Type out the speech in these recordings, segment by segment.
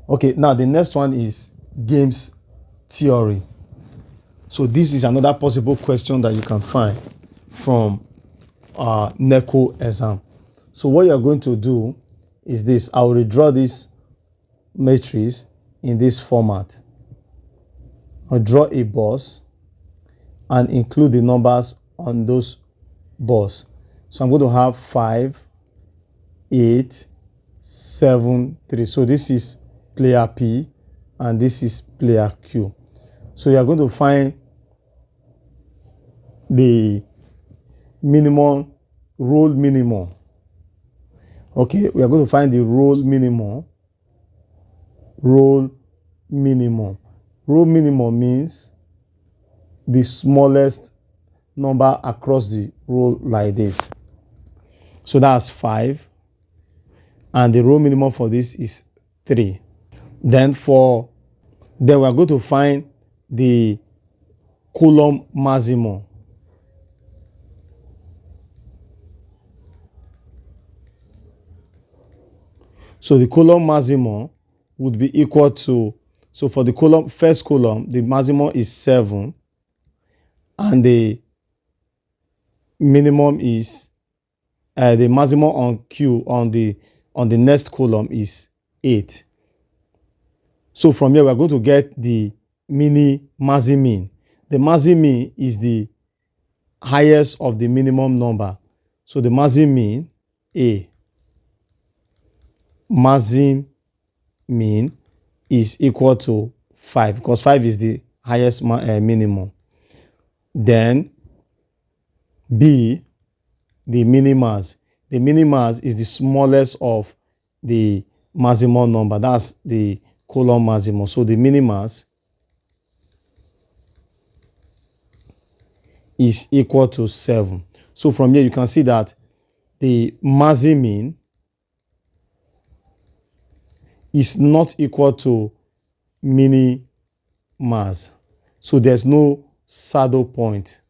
Okay, now the next one is games theory. So this is another possible question that you can find from Neco exam. So what you're going to do is this. I will redraw this matrix in this format. I'll draw a box and include the numbers on those box. So I'm going to have 5, 8, 7, 3. So this is player P and this is player Q. So you are going to find the minimum, roll minimum. Okay, we are going to find the roll minimum. Roll minimum. Roll minimum means the smallest number across the row like this. So that's 5. And the row minimum for this is 3. Then we are going to find the column maximum. So the column maximum would be equal to, so for the first column, the maximum is 7. And the minimum is, the maximum on Q on the next column is 8. So from here, we're going to get the maximin. The maximin is the highest of the minimum number. So the maximin, A, maximin is equal to 5 because 5 is the highest minimum. Then B, the minimax. The minimax is the smallest of the maximum number. That's the column maximum. So the minimax is equal to 7. So from here you can see that the maximin is not equal to minimax. So there's no saddle point.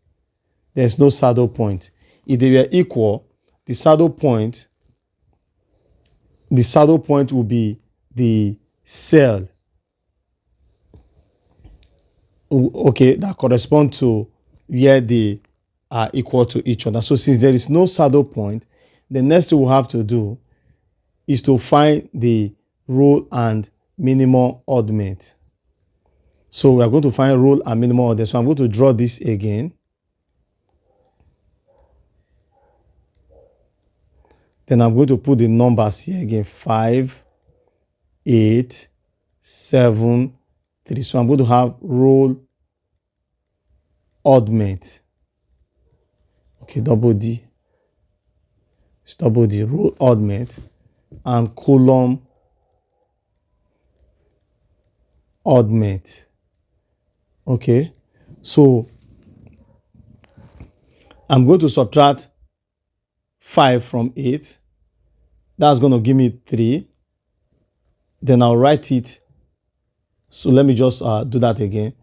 There's no saddle point. If they were equal, the saddle point will be the cell, okay, that correspond to where they are equal to each other. So since there is no saddle point, the next thing we'll have to do is to find the roll and minimum oddment. So we are going to find roll and minimum oddment. So I'm going to draw this again. Then I'm going to put the numbers here again. 5, 8, 7, 3. So I'm going to have roll oddment. Okay, double D. It's double D, roll oddment, and column oddment. Okay, so I'm going to subtract 5 from 8. That's going to give me 3. Then I'll write it. So let me just do that again.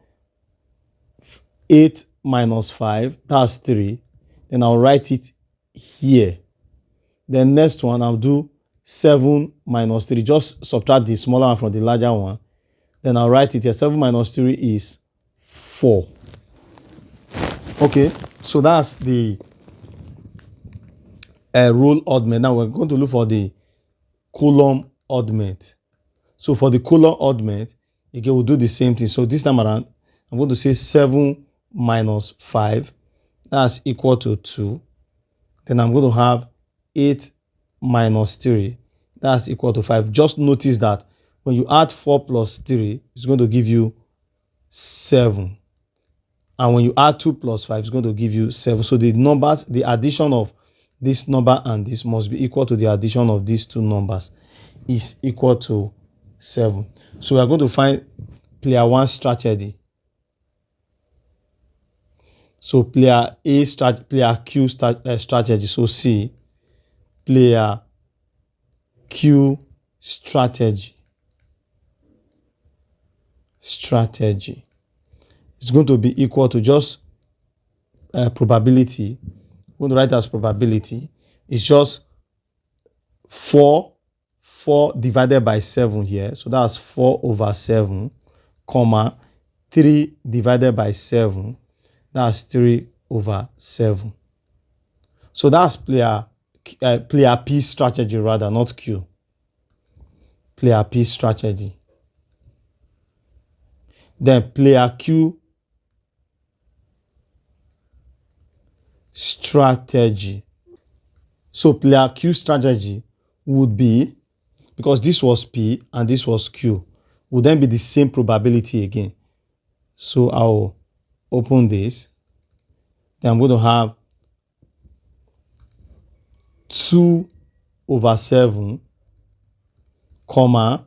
8 minus 5, that's 3. Then I'll write it here. Then next one, I'll do 7 minus 3. Just subtract the smaller one from the larger one. Then I'll write it here. 7 minus 3 is 4. Okay, so that's the roll oddment. Now we're going to look for the column oddment. So for the column oddment, again, we'll do the same thing. So this time around, I'm going to say 7 minus 5. That's equal to 2. Then I'm going to have 8 minus 3. That's equal to 5. Just notice that when you add 4 plus 3, it's going to give you 7. And when you add 2 plus 5, it's going to give you 7. So the numbers, the addition of this number and this must be equal to the addition of these two numbers is equal to 7. So we are going to find player 1 strategy. So player Q strategy. So C, player Q strategy. It's going to be equal to just probability. We're going to write as probability. It's just 4, 4 divided by 7 here. So that's 4 over 7, comma, 3 divided by 7. That's 3 over 7. So that's player P strategy rather, not Q. Player P strategy. Then player Q strategy. So player Q strategy would be, because this was P and this was Q, would then be the same probability again. So I'll open this. Then I'm going to have 2 over 7, comma,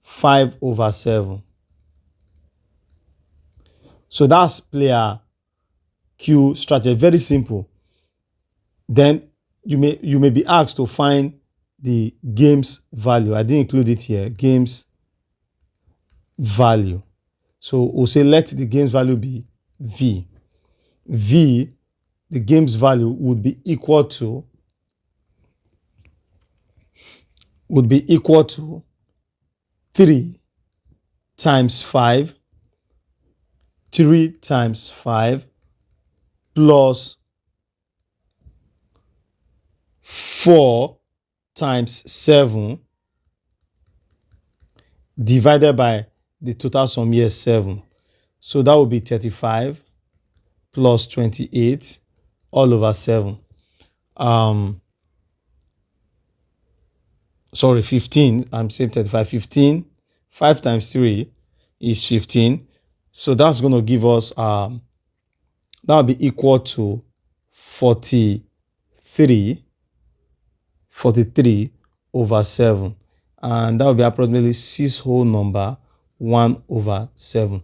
5 over 7. So that's player Q strategy. Very simple. Then you may be asked to find the game's value. I didn't include it here. Game's value. So we'll say let the game's value be V. V, the game's value would be equal to 3 times 5, 3 times 5 plus 4 times 7 divided by the total sum here, 7. So that would be 35 plus 28 all over 7. 15. I'm saying 35. 15. 5 times 3 is 15. So that's going to give us, that will be equal to 43 over 7. And that will be approximately 6 whole number 1 over 7.